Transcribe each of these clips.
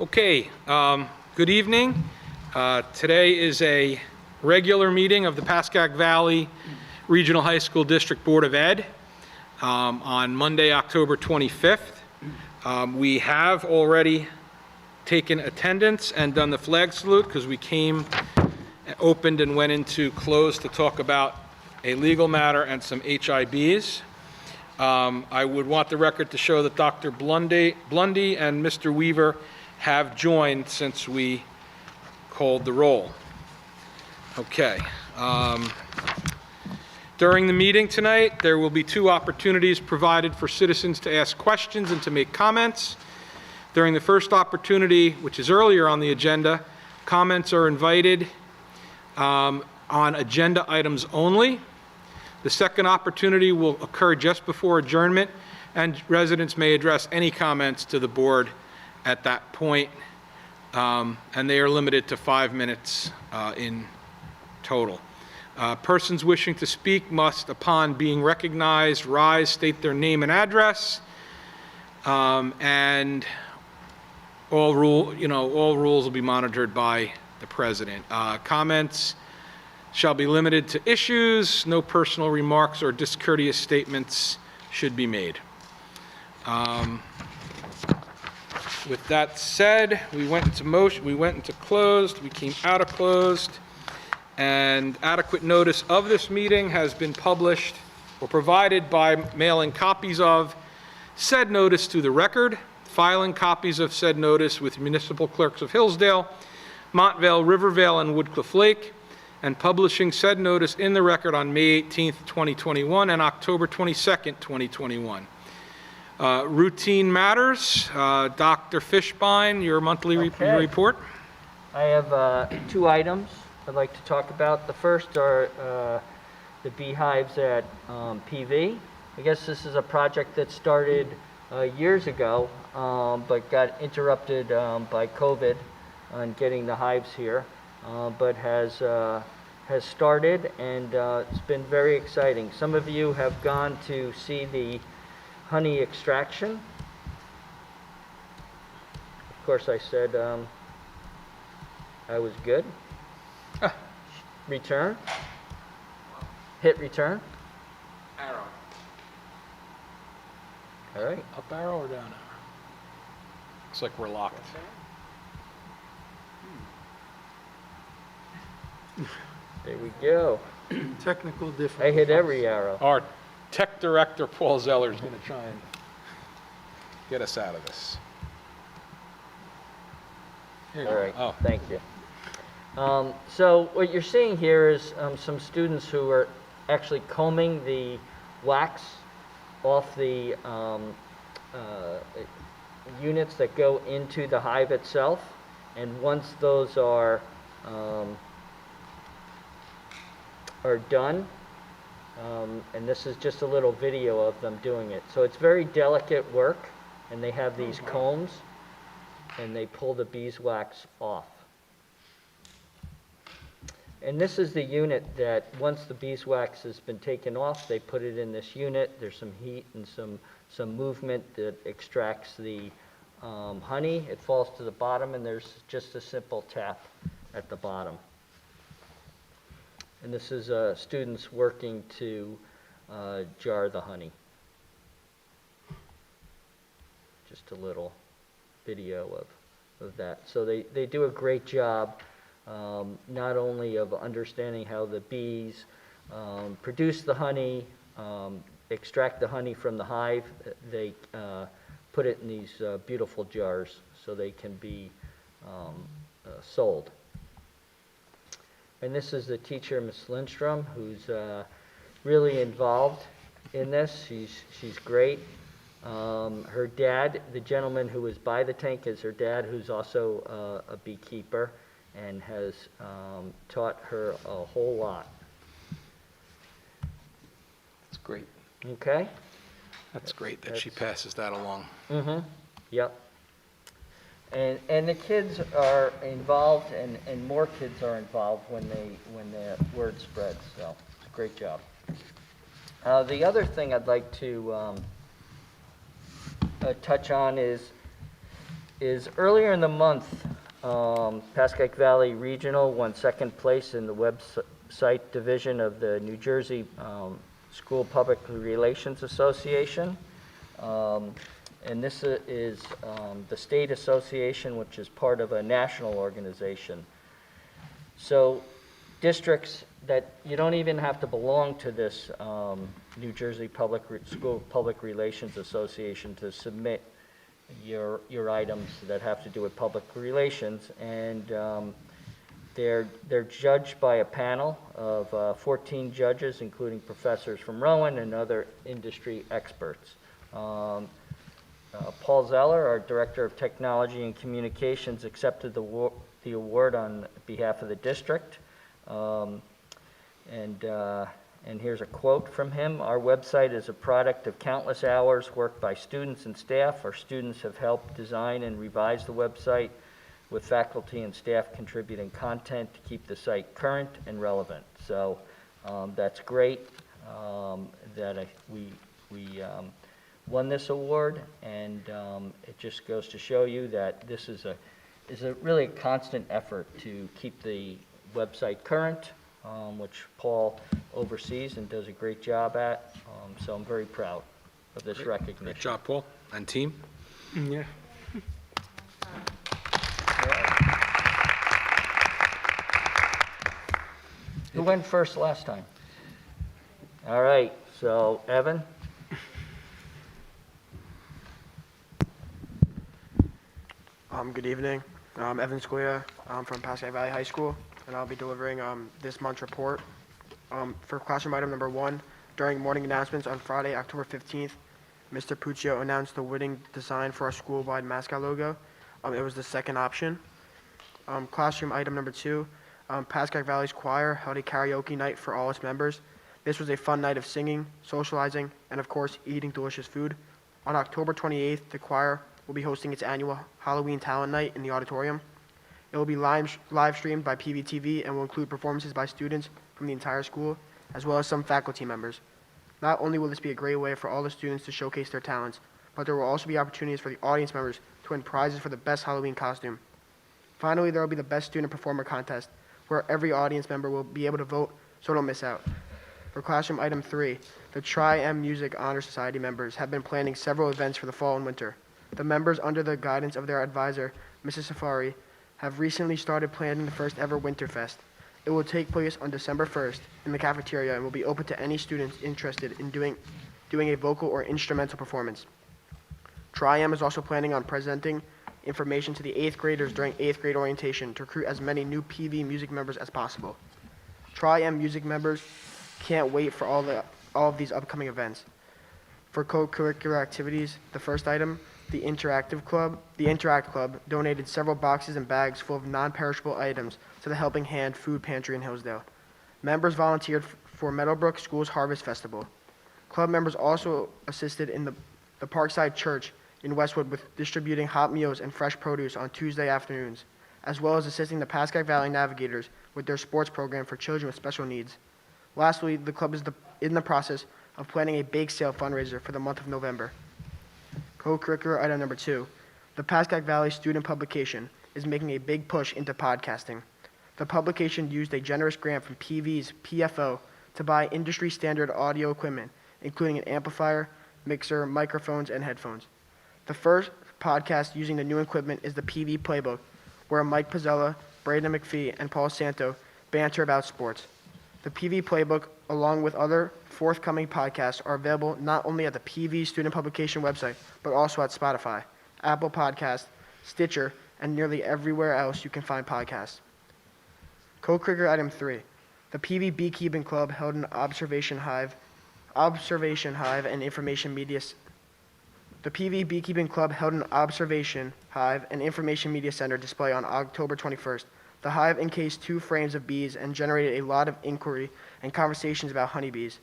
Okay, good evening. Today is a regular meeting of the Pascack Valley Regional High School District Board of Ed on Monday, October 25th. We have already taken attendance and done the flag salute because we came, opened and went into closed to talk about a legal matter and some HIBs. I would want the record to show that Dr. Blundy and Mr. Weaver have joined since we called the roll. Okay. During the meeting tonight, there will be two opportunities provided for citizens to ask questions and to make comments. During the first opportunity, which is earlier on the agenda, comments are invited on agenda items only. The second opportunity will occur just before adjournment, and residents may address any comments to the board at that point, and they are limited to 5 minutes in total. Persons wishing to speak must, upon being recognized, rise, state their name and address, and all rules will be monitored by the president. Comments shall be limited to issues. No personal remarks or discourteous statements should be made. With that said, we went into closed, we came out of closed, and adequate notice of this meeting has been published or provided by mailing copies of said notice to the record, filing copies of said notice with municipal clerks of Hillsdale, Montvale, Rivervale, and Woodcliff Lake, and publishing said notice in the record on May 18th, 2021 and October 22nd, 2021. Routine matters. Dr. Fishbein, your monthly report. I have two items I'd like to talk about. The first are the beehives at PV. I guess this is a project that started years ago, but got interrupted by COVID on getting the hives here, but has started, and it's been very exciting. Some of you have gone to see the honey extraction. Of course, I said I was good. Return. Hit return. Arrow. All right. Up arrow or down arrow? Looks like we're locked. There we go. Technical difficulties. I hit every arrow. Our tech director, Paul Zeller, is going to try and get us out of this. Here you All go. right. Oh. Thank you. So what you're seeing here is some students who are actually combing the wax off the units that go into the hive itself, and once those are done, and this is just a little video of them doing it. So it's very delicate work, and they have these combs, and they pull the beeswax off. And this is the unit that once the beeswax has been taken off, they put it in this unit. There's some heat and some movement that extracts the honey. It falls to the bottom, and there's just a simple tap at the bottom. And this is students working to jar the honey. Just a little video of that. So they do a great job, not only of understanding how the bees produce the honey, extract the honey from the hive. They put it in these beautiful jars so they can be sold. And this is the teacher, Ms. Lindstrom, who's really involved in this. She's great. Her dad, the gentleman who was by the tank, is her dad, who's also a beekeeper, and has taught her a whole lot. That's great. Okay? That's great that she passes that along. Mm-hmm. Yep. And the kids are involved, and more kids are involved when the word spreads. So it's a great job. The other thing I'd like to touch on is is earlier in the month, Pascack Valley Regional won second place in the website division of the New Jersey School Public Relations Association. And this is the state association, which is part of a national organization. So districts that you don't even have to belong to this New Jersey School Public Relations Association to submit your items that have to do with public relations, and they're judged by a panel of 14 judges, including professors from Rowan and other industry experts. Paul Zeller, our Director of Technology and Communications, accepted the award on behalf of the district. And here's a quote from him. "Our website is a product of countless hours worked by students and staff. Our students have helped design and revise the website, with faculty and staff contributing content to keep the site current and relevant." So that's great that we won this award, and it just goes to show you that this is a really constant effort to keep the website current, which Paul oversees and does a great job at. So I'm very proud of this recognition. Great job, Paul, and team. Yeah. Who went first last time? All right, so Evan? Good evening. I'm Evan Squia. I'm from Pascack Valley High School, and I'll be delivering this month's report. For classroom item number 1, during morning announcements on Friday, October 15th, Mr. Puccio announced the winning design for our school-wide mascot logo. It was the second option. Classroom item number 2, Pascack Valley's choir held a karaoke night for all its members. This was a fun night of singing, socializing, and of course, eating delicious food. On October 28th, the choir will be hosting its annual Halloween Talent Night in the auditorium. It will be live streamed by PVTV and will include performances by students from the entire school, as well as some faculty members. Not only will this be a great way for all the students to showcase their talents, but there will also be opportunities for the audience members to win prizes for the best Halloween costume. Finally, there will be the Best Student Performer contest, where every audience member will be able to vote, so don't miss out. For classroom item 3, the Tri-M Music Honor Society members have been planning several events for the fall and winter. The members, under the guidance of their advisor, Mrs. Safari, have recently started planning the first ever Winterfest. It will take place on December 1st in the cafeteria and will be open to any students interested in doing a vocal or instrumental performance. Tri-M is also planning on presenting information to the 8th graders during 8th grade orientation to recruit as many new PV music members as possible. Tri-M music members can't wait for all of these upcoming events. For co-curricular activities, the first item, the Interact Club donated several boxes and bags full of non-perishable items to the Helping Hand Food Pantry in Hillsdale. Members volunteered for Meadowbrook School's Harvest Festival. Club members also assisted in the Parkside Church in Westwood with distributing hot meals and fresh produce on Tuesday afternoons, as well as assisting the Pascack Valley Navigators with their sports program for children with special needs. Lastly, the club is in the process of planning a bake sale fundraiser for the month of November. Co-curricular item number 2, the Pascack Valley student publication is making a big push into podcasting. The publication used a generous grant from PV's PFO to buy industry standard audio equipment, including an amplifier, mixer, microphones, and headphones. The first podcast using the new equipment is the PV Playbook, where Mike Pizzella, Braden McPhee, and Paul Santo banter about sports. The PV Playbook, along with other forthcoming podcasts, are available not only at the PV student publication website, but also at Spotify, Apple Podcasts, Stitcher, and nearly everywhere else you can find podcasts. Co-curricular item 3, the PV Beekeeping Club held an observation hive and information media. The PV Beekeeping Club held an observation hive and information media center display on October 21st. The hive encased 2 frames of bees and generated a lot of inquiry and conversations about honeybees.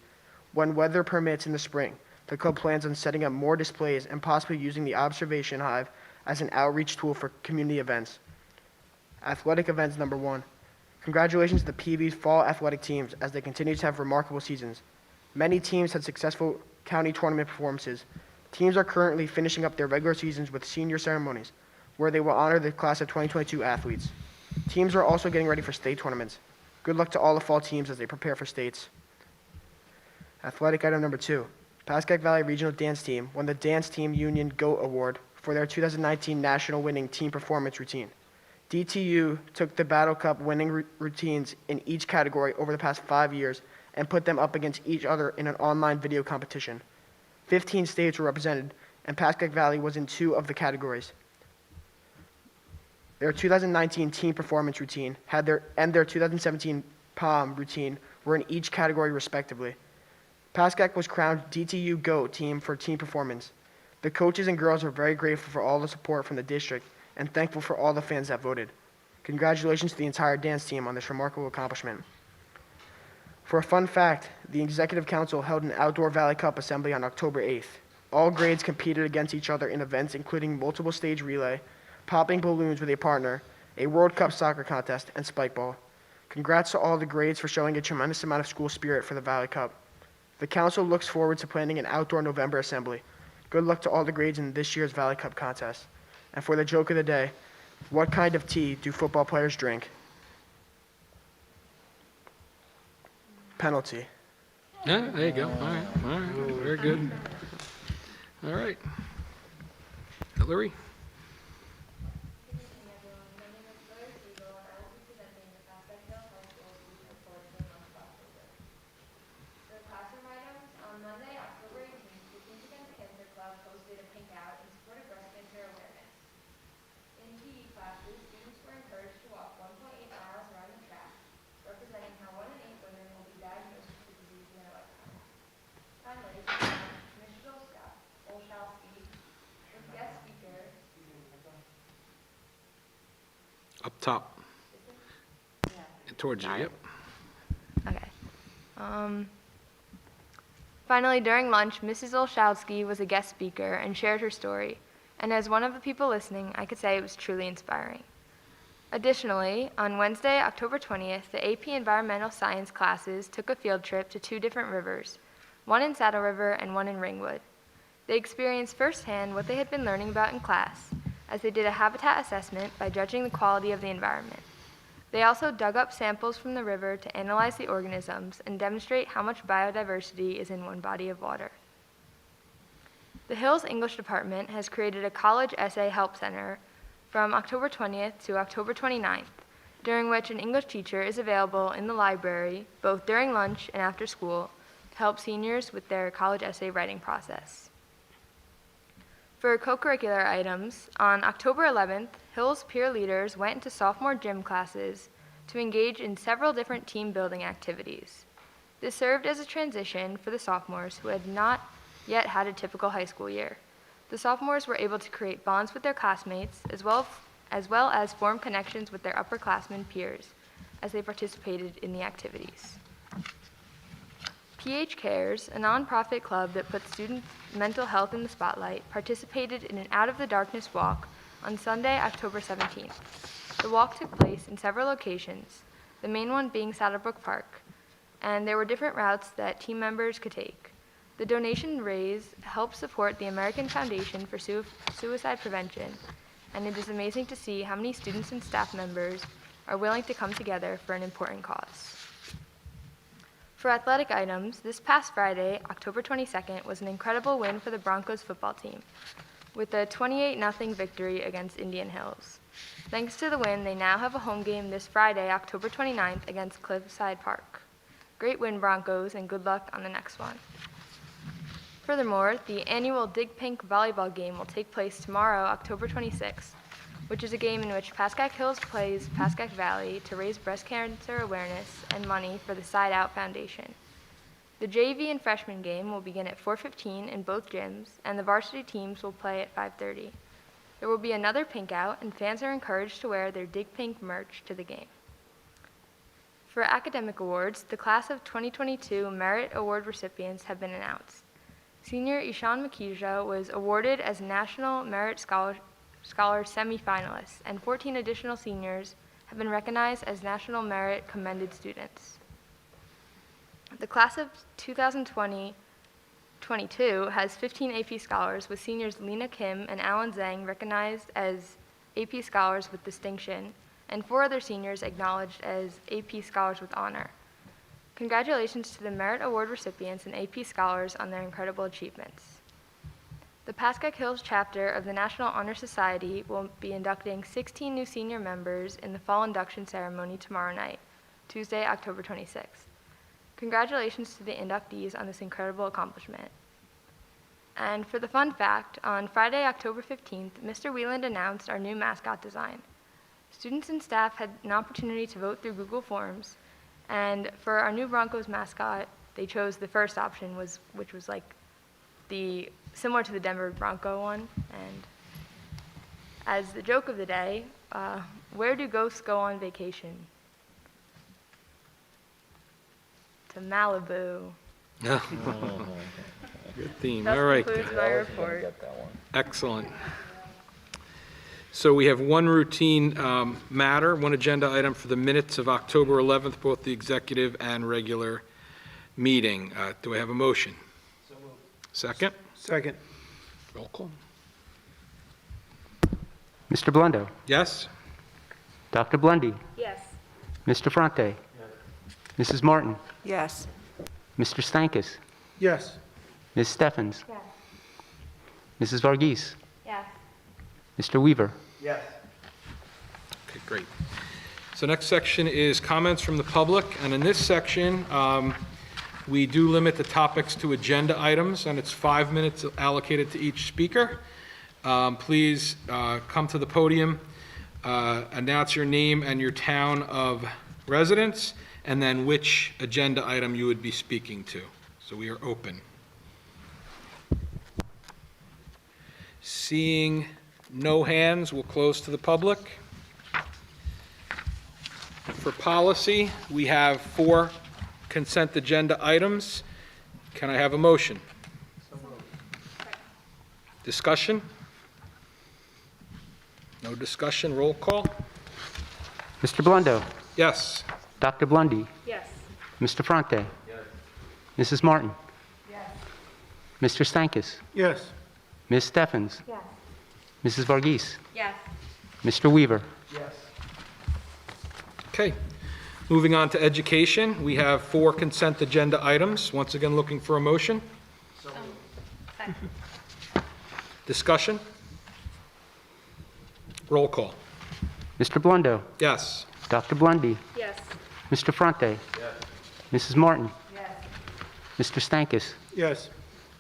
When weather permits in the spring, the club plans on setting up more displays and possibly using the observation hive as an outreach tool for community events. Athletic events number 1. Congratulations to the PV's fall athletic teams as they continue to have remarkable seasons. Many teams had successful county tournament performances. Teams are currently finishing up their regular seasons with senior ceremonies. where they will honor the class of 2022 athletes. Teams are also getting ready for state tournaments. Good luck to all the fall teams as they prepare for states. Athletic item number 2. Pascack Valley Regional Dance Team won the Dance Team Union GOAT Award for their 2019 national winning team performance routine. DTU took the Battle Cup winning routines in each category over the past 5 years and put them up against each other in an online video competition. 15 states were represented, and Pascack Valley was in 2 of the categories. Their 2019 team performance routine and their 2017 POM routine were in each category respectively. Pascack was crowned DTU GOAT team for team performance. The coaches and girls are very grateful for all the support from the district and thankful for all the fans that voted. Congratulations to the entire dance team on this remarkable accomplishment. For a fun fact, the Executive Council held an outdoor Valley Cup assembly on October 8th. All grades competed against each other in events including multiple stage relay, popping balloons with a partner, a World Cup soccer contest, and spike ball. Congrats to all the grades for showing a tremendous amount of school spirit for the Valley Cup. The council looks forward to planning an outdoor November assembly. Good luck to all the grades in this year's Valley Cup contest. And for the joke of the day, what kind of tea do football players drink? Penalty. Yeah, there you go. All right, very good. All right. Hillary? The classroom items, on Monday, October 18th, the Teens Against Cancer Club hosted a pink out in support of breast cancer awareness. In PE classes, students were encouraged to walk 1.8 miles around the track, representing how 1 in 8 women will be diagnosed with the disease in their lifetime. Finally, Commissioner Olszewski was guest speaker. Up top. Towards you, yep. Okay. Finally, during lunch, Mrs. Olszewski was a guest speaker and shared her story, and as one of the people listening, I could say it was truly inspiring. Additionally, on Wednesday, October 20th, the AP Environmental Science classes took a field trip to 2 different rivers, one in Saddle River and one in Ringwood. They experienced firsthand what they had been learning about in class, as they did a habitat assessment by judging the quality of the environment. They also dug up samples from the river to analyze the organisms and demonstrate how much biodiversity is in one body of water. The Hills English Department has created a college essay help center from October 20th to October 29th, during which an English teacher is available in the library, both during lunch and after school, to help seniors with their college essay writing process. For co-curricular items, on October 11th, Hills peer leaders went into sophomore gym classes to engage in several different team building activities. This served as a transition for the sophomores who had not yet had a typical high school year. The sophomores were able to create bonds with their classmates as well as form connections with their upperclassmen peers as they participated in the activities. PH Cares, a nonprofit club that puts student mental health in the spotlight, participated in an Out of the Darkness walk on Sunday, October 17th. The walk took place in several locations, the main one being Saddlebrook Park, and there were different routes that team members could take. The donation raised helps support the American Foundation for Suicide Prevention, and it is amazing to see how many students and staff members are willing to come together for an important cause. For athletic items, this past Friday, October 22nd, was an incredible win for the Broncos football team, with a 28-0 victory against Indian Hills. Thanks to the win, they now have a home game this Friday, October 29th, against Cliffside Park. Great win, Broncos, and good luck on the next one. Furthermore, the annual Dig Pink volleyball game will take place tomorrow, October 26th, which is a game in which Pascack Hills plays Pascack Valley to raise breast cancer awareness and money for the Side Out Foundation. The JV and freshman game will begin at 4:15 in both gyms, and the varsity teams will play at 5:30. There will be another pink out, and fans are encouraged to wear their Dig Pink merch to the game. For academic awards, the class of 2022 Merit Award recipients have been announced. Senior Ishan Makija was awarded as National Merit Scholar semifinalists, and 14 additional seniors have been recognized as National Merit Commended Students. The class of 2022 has 15 AP Scholars, with seniors Lena Kim and Alan Zhang recognized as AP Scholars with Distinction, and 4 other seniors acknowledged as AP Scholars with Honor. Congratulations to the Merit Award recipients and AP Scholars on their incredible achievements. The Pascack Hills chapter of the National Honor Society will be inducting 16 new senior members in the fall induction ceremony tomorrow night, Tuesday, October 26th. Congratulations to the inductees on this incredible accomplishment. And for the fun fact, on Friday, October 15th, Mr. Wieland announced our new mascot design. Students and staff had an opportunity to vote through Google Forms, and for our new Broncos mascot, they chose the first option, which was like similar to the Denver Bronco one. And as the joke of the day, where do ghosts go on vacation? To Malibu. Good theme. That All right. concludes my report. Get that one. Excellent. So we have one routine matter, one agenda item for the minutes of October 11th, both the executive and regular meeting. Do I have a motion? So moved. Second? Second. Roll call. Mr. Blundo, Yes? Dr. Blundy, Yes. Mr. Fronte, Mrs. Martin, Yes. Mr. Stankus, Yes. Ms. Steffens, Yes. Mrs. Varghese, Yes. Mr. Weaver. Yes. Okay, great. So next section is comments from the public, and in this section, we do limit the topics to agenda items, and it's 5 minutes allocated to each speaker. Please come to the podium, announce your name and your town of residence, and then which agenda item you would be speaking to. So we are open. Seeing no hands, we'll close to the public. For policy, we have 4 consent agenda items. Can I have a motion? Discussion? No discussion, roll call? Mr. Blundo, Yes. Dr. Blundy, Yes. Mr. Fronte, Mrs. Martin, Yes. Mr. Stankus, Yes. Ms. Steffens, Yes. Mrs. Varghese, Yes. Mr. Weaver. Yes. Okay. Moving on to education, we have 4 consent agenda items. Once again, looking for a motion. Discussion? Roll call. Mr. Blundo, Yes. Dr. Blundy, Yes. Mr. Fronte, Mrs. Martin, Yes. Mr. Stankus, Yes.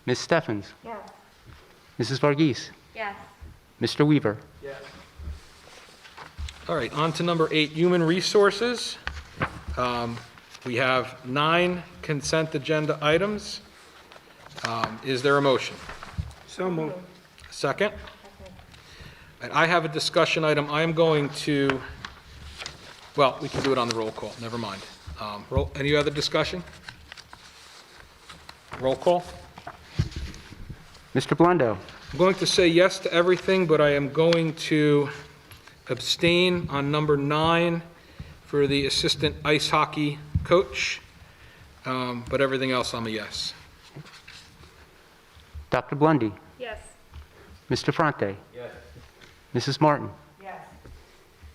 Ms. Steffens, Yes. Mrs. Varghese, Yes. Mr. Weaver. Yes. All right, on to number 8, human resources. We have 9 consent agenda items. Is there a motion? So moved. Second? And I have a discussion item. I am going to, well, we can do it on the roll call, never mind. Any other discussion? Roll call? Mr. Blundo, I'm going to say yes to everything, but I am going to abstain on number 9 for the assistant ice hockey coach, but everything else I'm a yes. Dr. Blundy, Yes. Mr. Fronte, Mrs. Martin, Yes.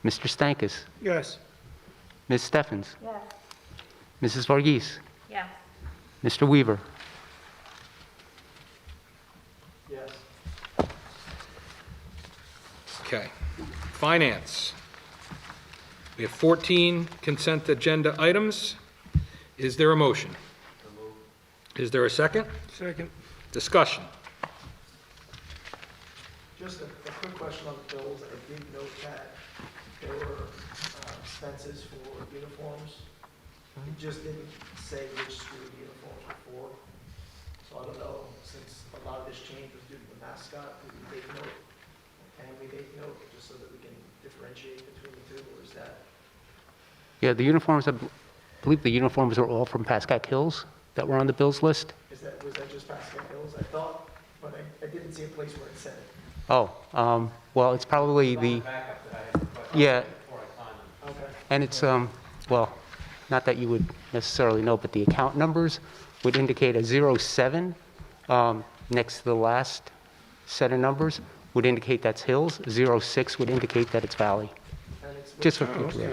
Mr. Stankus, Yes. Ms. Steffens, Yes. Mrs. Varghese, Yes. Mr. Weaver. Yes. Okay. Finance. We have 14 consent agenda items. Is there a motion? Is there a second? Second. Discussion. Just a quick question on the bills. I did note that there were expenses for uniforms. It just didn't say which school uniforms were for. So I don't know, since a lot of this change was due to the mascot, did we take note? Can we take note, just so that we can differentiate between the two, or is that? Yeah, the uniforms, I believe the uniforms are all from Pascack Hills that were on the bills list. Was that just Pascack Hills? I thought, but I didn't see a place where it said it. Oh, well, it's probably the, yeah, Okay. and it's, well, not that you would necessarily know, but the account numbers would indicate a 07 next to the last set of numbers, would indicate that's Hills, 06 would indicate that it's Valley. And it's Just for which people, yeah.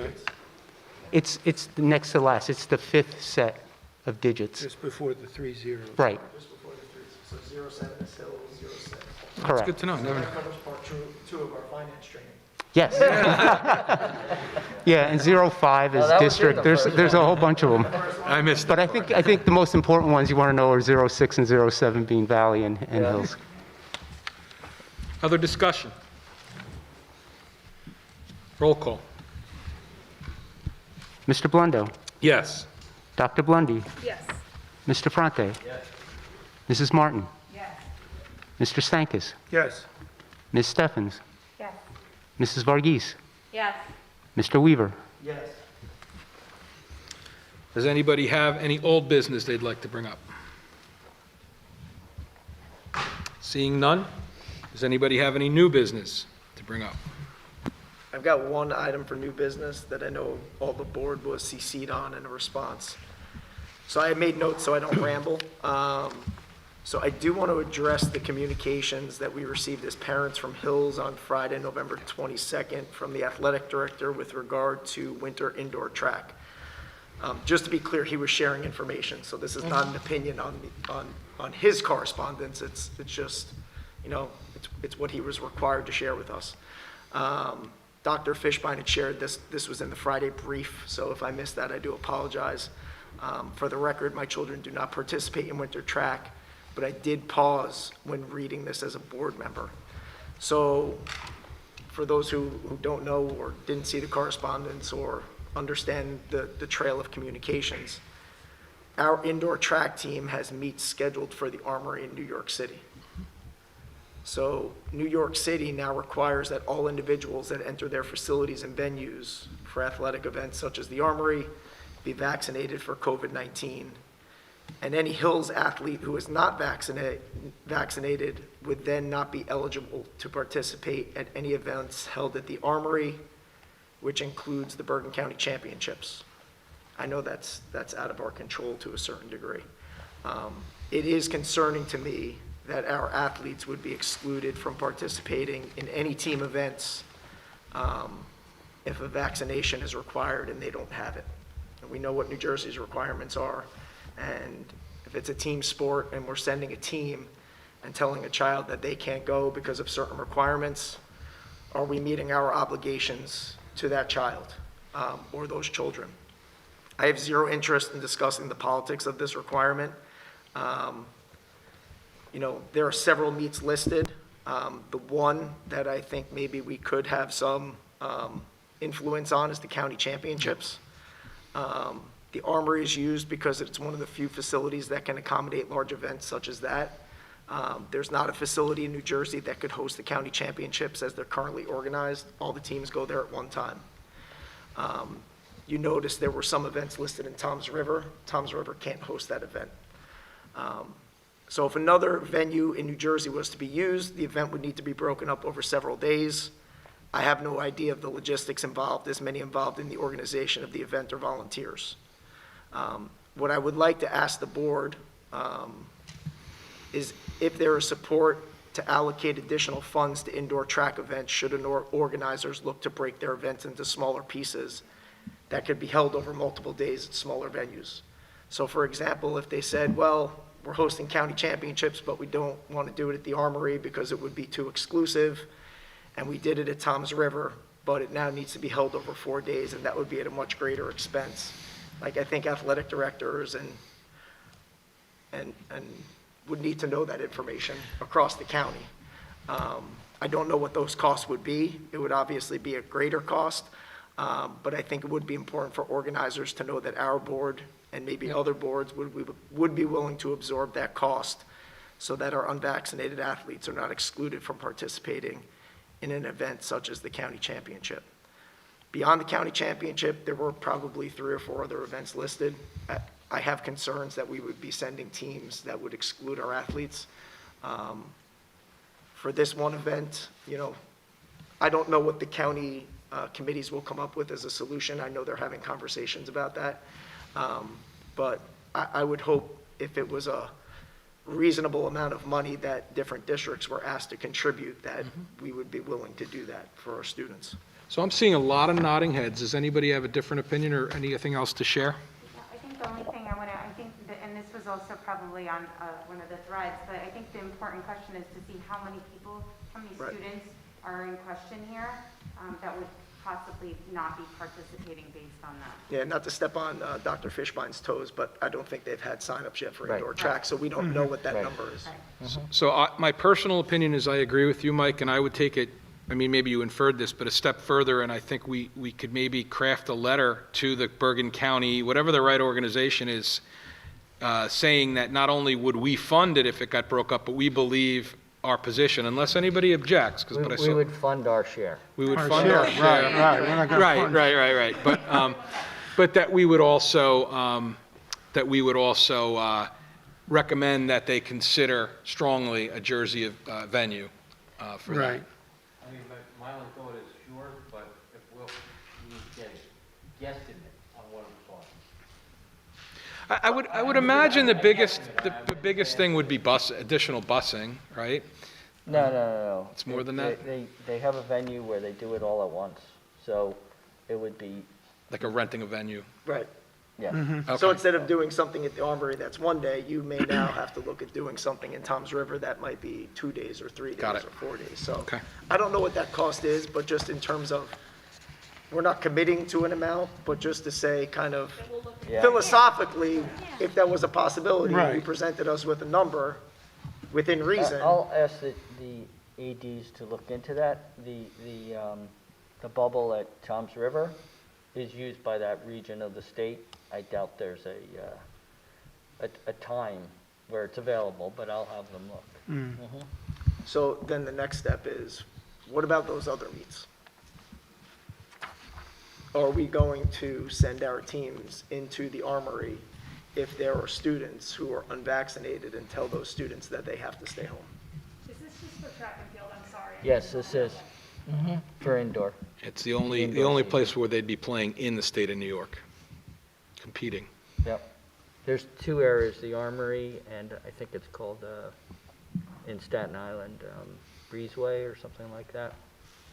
digits? It's the next to last, it's the fifth set of digits. Just before the 3 zeros. Right, Just before the three, so 07 is Hills, 06. That's correct. good to know. So Never, that covers part two of our finance training. Yes. Yeah, and 05 is Oh, that was in district, the there's first a whole bunch of them. I missed But it. I think the most important ones you want to know are 06 and 07 being Valley and Yeah. Hills. Other discussion? Roll call. Mr. Blundo, Yes. Dr. Blundy, Yes. Mr. Fronte. Yes. Mrs. Martin. Yes. Mr. Stankus, Yes. Ms. Steffens, Yes. Mrs. Varghese, Yes. Mr. Weaver. Yes. Does anybody have any old business they'd like to bring up? Seeing none, does anybody have any new business to bring up? I've got one item for new business that I know all the board was CC'd on in a response. So I made notes so I don't ramble. So I do want to address the communications that we received as parents from Hills on Friday, November 22nd, from the athletic director with regard to winter indoor track. Just to be clear, he was sharing information, so this is not an opinion on his correspondence. It's just, you know, it's what he was required to share with us. Dr. Fishbein had shared this was in the Friday brief, so if I missed that, I do apologize. For the record, my children do not participate in winter track, but I did pause when reading this as a board member. So for those who don't know or didn't see the correspondence or understand the trail of communications, our indoor track team has meets scheduled for the Armory in New York City. So New York City now requires that all individuals that enter their facilities and venues for athletic events such as the Armory be vaccinated for COVID-19. And any Hills athlete who is not vaccinated would then not be eligible to participate at any events held at the Armory, which includes the Bergen County Championships. I know that's out of our control to a certain degree. It is concerning to me that our athletes would be excluded from participating in any team events if a vaccination is required and they don't have it. And we know what New Jersey's requirements are. And if it's a team sport and we're sending a team and telling a child that they can't go because of certain requirements, are we meeting our obligations to that child or those children? I have zero interest in discussing the politics of this requirement. You know, there are several meets listed. The one that I think maybe we could have some influence on is the county championships. The Armory is used because it's one of the few facilities that can accommodate large events such as that. There's not a facility in New Jersey that could host the county championships as they're currently organized. All the teams go there at one time. You notice there were some events listed in Toms River. Toms River can't host that event. So if another venue in New Jersey was to be used, the event would need to be broken up over several days. I have no idea of the logistics involved, as many involved in the organization of the event are volunteers. What I would like to ask the board is if there is support to allocate additional funds to indoor track events should organizers look to break their events into smaller pieces that could be held over multiple days at smaller venues. So for example, if they said, well, we're hosting county championships, but we don't want to do it at the Armory because it would be too exclusive, and we did it at Toms River, but it now needs to be held over 4 days, and that would be at a much greater expense. Like, I think athletic directors and would need to know that information across the county. I don't know what those costs would be. It would obviously be a greater cost, but I think it would be important for organizers to know that our board and maybe other boards would be willing to absorb that cost so that our unvaccinated athletes are not excluded from participating in an event such as the county championship. Beyond the county championship, there were probably 3 or 4 other events listed. I have concerns that we would be sending teams that would exclude our athletes. For this one event, you know, I don't know what the county committees will come up with as a solution. I know they're having conversations about that. But I would hope if it was a reasonable amount of money that different districts were asked to contribute, that we would be willing to do that for our students. So I'm seeing a lot of nodding heads. Does anybody have a different opinion or anything else to share? Yeah, I think the only thing I think, and this was also probably on one of the threads, but I think the important question is to see how many people, how many Right. students are in question here that would possibly not be participating based on that. Yeah, not to step on Dr. Fishbein's toes, but I don't think they've had signups yet for Right. indoor track, so we don't know what that Right. number is. So my personal opinion is I agree with you, Mike, and I would take it, I mean, maybe you inferred this, but a step further, and I think we could maybe craft a letter to the Bergen County, whatever the right organization is, saying that not only would we fund it if it got broke up, but we believe our position, unless anybody objects, because, but I We saw, would fund our share. we would Our fund share, our right, share. right, we're not gonna Right, fund- right. But that we would also, recommend that they consider strongly a Jersey venue for that. Right. I mean, my only thought is sure, but if we'll, we get a guesstimate on what it costs. I would imagine the biggest thing would be additional busing, right? No. It's more than that? They have a venue where they do it all at once, so it would be, Like a renting a venue. Right. yeah. Okay. So instead of doing something at the Armory that's one day, you may now have to look at doing something in Tom's River that might be 2 days or 3 days Got it. or 4 days. So Okay. I don't know what that cost is, but just in terms of, we're not committing to an amount, but just to say kind of Yeah. philosophically, if that was a possibility, you Right. presented us with a number within reason. I'll ask the ADs to look into that. The bubble at Tom's River is used by that region of the state. I doubt there's a time where it's available, but I'll have them look. So then the next step is, what about those other meets? Are we going to send our teams into the Armory if there are students who are unvaccinated and tell those students that they have to stay home? Is this just for track and field? I'm sorry. Yes, this is for indoor. It's the only place where they'd be playing in the state of New York, competing. Yep. There's 2 areas, the Armory and I think it's called, in Staten Island, Breezeway or something like that.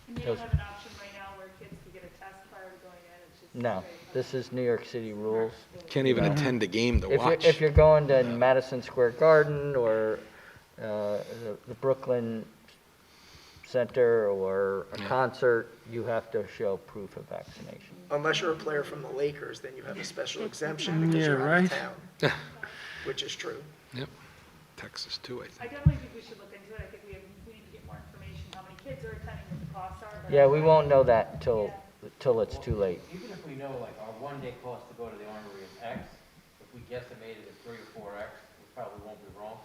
And you don't have an option right now where kids can get a test prior to going in? It's just No, straight- this is New York City rules. Can't even attend a game to If watch. you're going to Madison Square Garden or the Brooklyn Center or a concert, you have to show proof of vaccination. Unless you're a player from the Lakers, then you have a special exemption because Yeah, you're out of right. town, which is true. Yep. Texas too, I think. I definitely think we should look into it. I think we need to get more information, how many kids are attending, what the costs are. but- Yeah, we won't know that till it's too late. Even if we know, like, our one-day cost to go to the Armory is X, if we guesstimated at 3 or 4X, we probably won't be wrong.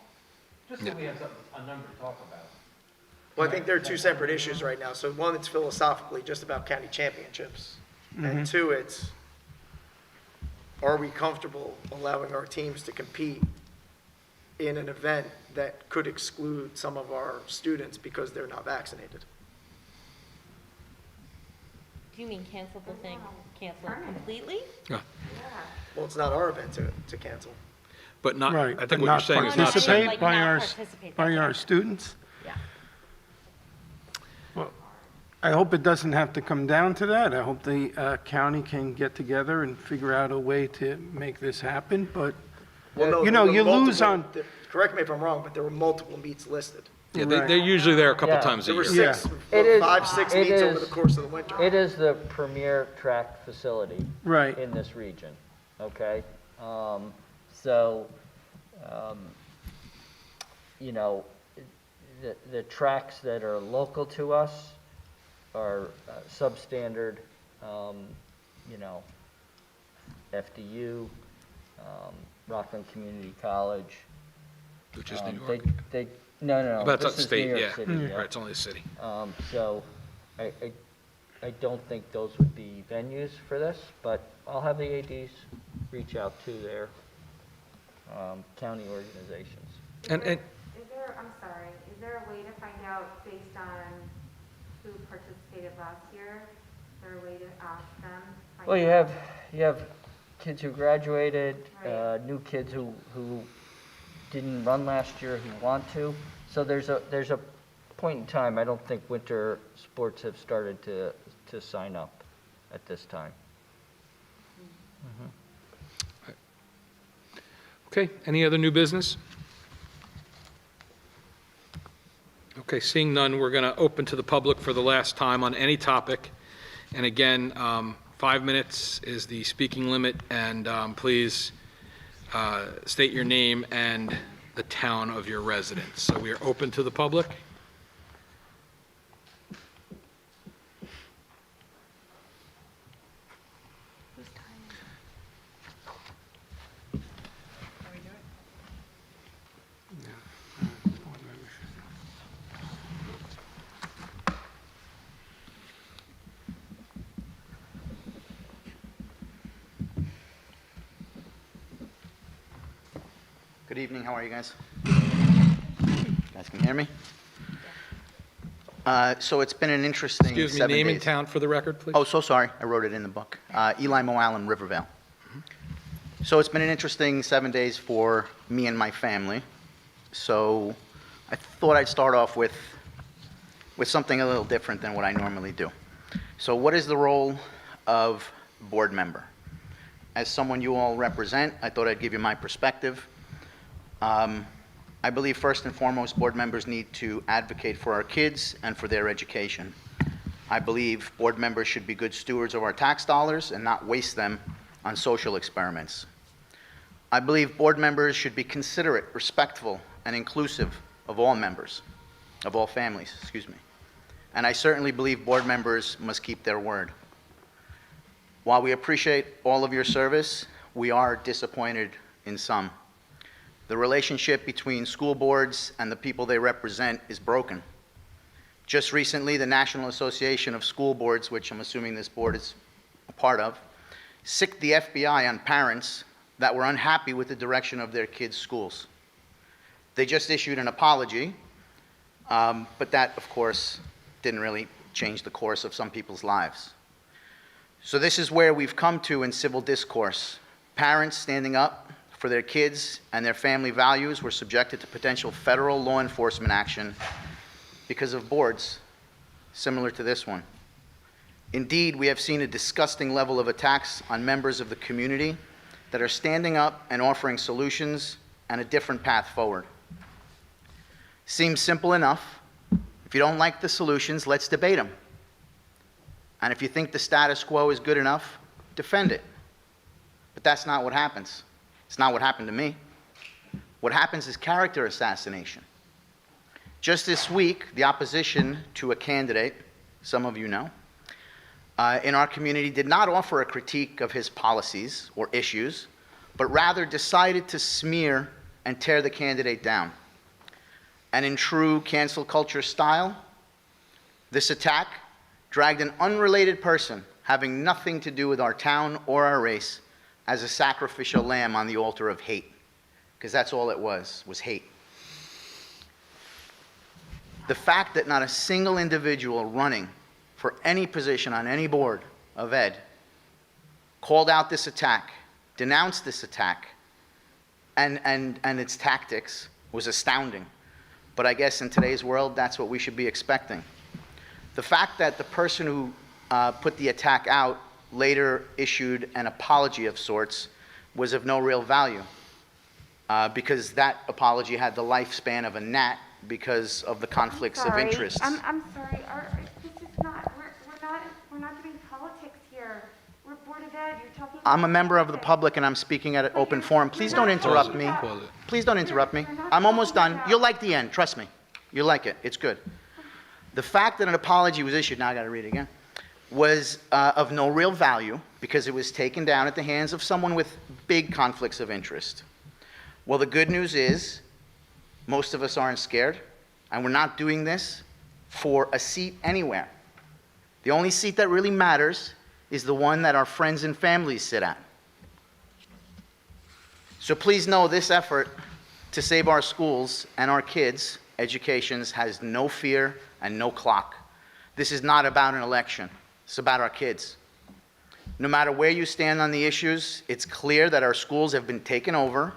Just so we have something, a number to talk about. Well, I think there are 2 separate issues right now. So one, it's philosophically just about county championships. And 2, it's, are we comfortable allowing our teams to compete in an event that could exclude some of our students because they're not vaccinated? Do you mean cancel the thing, cancel it completely? Yeah. Well, it's not our event to cancel. But not, Right, I but think what you're not saying is not. participate Like by not our, participate, by that's our right. students. Yeah. Well, I hope it doesn't have to come down to that. I hope the county can get together and figure out a way to make this happen, but, Well, no, you know, there were you lose multiple- Correct me if I'm wrong, but there were multiple meets listed. Yeah, Right. they're usually there a couple Yeah. times a There were year. 6, It is- 5, 6 it meets over is- the course of the winter. It is the premier track facility right, in this region, okay? So, you know, the tracks that are local to us are substandard, you know, FDU, Rockland Community College. Which is New They, York. no, But this it's is New state, York yeah. City, Right, it's only a city. So I don't think those would be venues for this, but I'll have the ADs reach out to their county organizations. And, Is there, I'm sorry, is there a way to find out based on who participated last year? Is there a way to ask them? find Well, you out? have kids who graduated, Right. new kids who didn't run last year who want to. So there's a point in time, I don't think winter sports have started to sign up at this time. Okay, any other new business? Okay, seeing none, we're going to open to the public for the last time on any topic. And again, 5 minutes is the speaking limit, and please state your name and the town of your residence. So we are open to the public. Good evening, how are you guys? You guys can hear me? So it's been an interesting 7 days. Excuse me, name and town for the record, please. Oh, so sorry, I wrote it in the book. Eli Moallen, Rivervale. So it's been an interesting 7 days for me and my family. So I thought I'd start off with something a little different than what I normally do. So what is the role of board member? As someone you all represent, I thought I'd give you my perspective. I believe first and foremost, board members need to advocate for our kids and for their education. I believe board members should be good stewards of our tax dollars and not waste them on social experiments. I believe board members should be considerate, respectful, and inclusive of all members, of all families, excuse me. And I certainly believe board members must keep their word. While we appreciate all of your service, we are disappointed in some. The relationship between school boards and the people they represent is broken. Just recently, the National Association of School Boards, which I'm assuming this board is a part of, sicked the FBI on parents that were unhappy with the direction of their kids' schools. They just issued an apology, but that, of course, didn't really change the course of some people's lives. So this is where we've come to in civil discourse. Parents standing up for their kids and their family values were subjected to potential federal law enforcement action because of boards similar to this one. Indeed, we have seen a disgusting level of attacks on members of the community that are standing up and offering solutions and a different path forward. Seems simple enough. If you don't like the solutions, let's debate them. And if you think the status quo is good enough, defend it. But that's not what happens. It's not what happened to me. What happens is character assassination. Just this week, the opposition to a candidate, some of you know, in our community did not offer a critique of his policies or issues, but rather decided to smear and tear the candidate down. And in true cancel culture style, this attack dragged an unrelated person having nothing to do with our town or our race as a sacrificial lamb on the altar of hate, because that's all it was hate. The fact that not a single individual running for any position on any board of ed called out this attack, denounced this attack, and its tactics was astounding. But I guess in today's world, that's what we should be expecting. The fact that the person who put the attack out later issued an apology of sorts was of no real value because that apology had the lifespan of a gnat because of the conflicts of interest. I'm sorry, this is not, we're not doing politics here. We're Board of Ed, you're talking. I'm a member of the public and I'm speaking at an open forum. Please don't interrupt me. Please don't interrupt me. I'm almost done. You'll like the end, trust me. You'll like it, it's good. The fact that an apology was issued, now I gotta read it again, was of no real value because it was taken down at the hands of someone with big conflicts of interest. Well, the good news is most of us aren't scared, and we're not doing this for a seat anywhere. The only seat that really matters is the one that our friends and families sit at. So please know this effort to save our schools and our kids' educations has no fear and no clock. This is not about an election. It's about our kids. No matter where you stand on the issues, it's clear that our schools have been taken over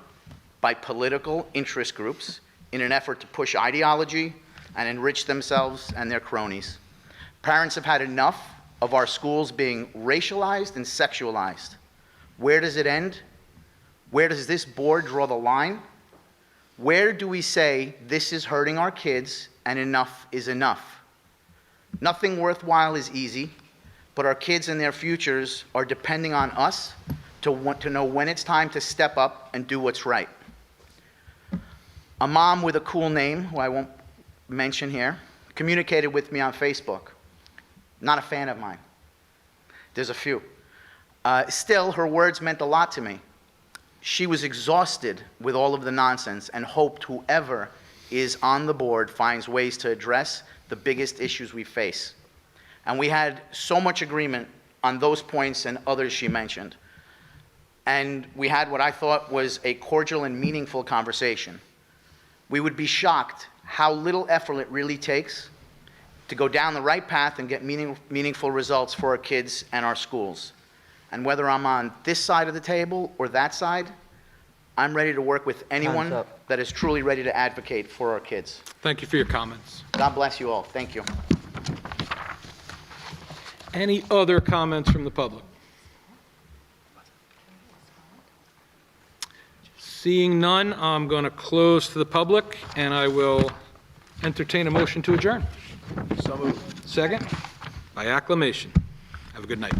by political interest groups in an effort to push ideology and enrich themselves and their cronies. Parents have had enough of our schools being racialized and sexualized. Where does it end? Where does this board draw the line? Where do we say this is hurting our kids and enough is enough? Nothing worthwhile is easy, but our kids and their futures are depending on us to know when it's time to step up and do what's right. A mom with a cool name, who I won't mention here, communicated with me on Facebook. Not a fan of mine. There's a few. Still, her words meant a lot to me. She was exhausted with all of the nonsense and hoped whoever is on the board finds ways to address the biggest issues we face. And we had so much agreement on those points and others she mentioned. And we had what I thought was a cordial and meaningful conversation. We would be shocked how little effort it really takes to go down the right path and get meaningful results for our kids and our schools. And whether I'm on this side of the table or that side, I'm ready to work with anyone Time's up. that is truly ready to advocate for our kids. Thank you for your comments. God bless you all. Thank you. Any other comments from the public? Seeing none, I'm going to close to the public, and I will entertain a motion to adjourn. So moved. Second? By acclamation. Have a good night.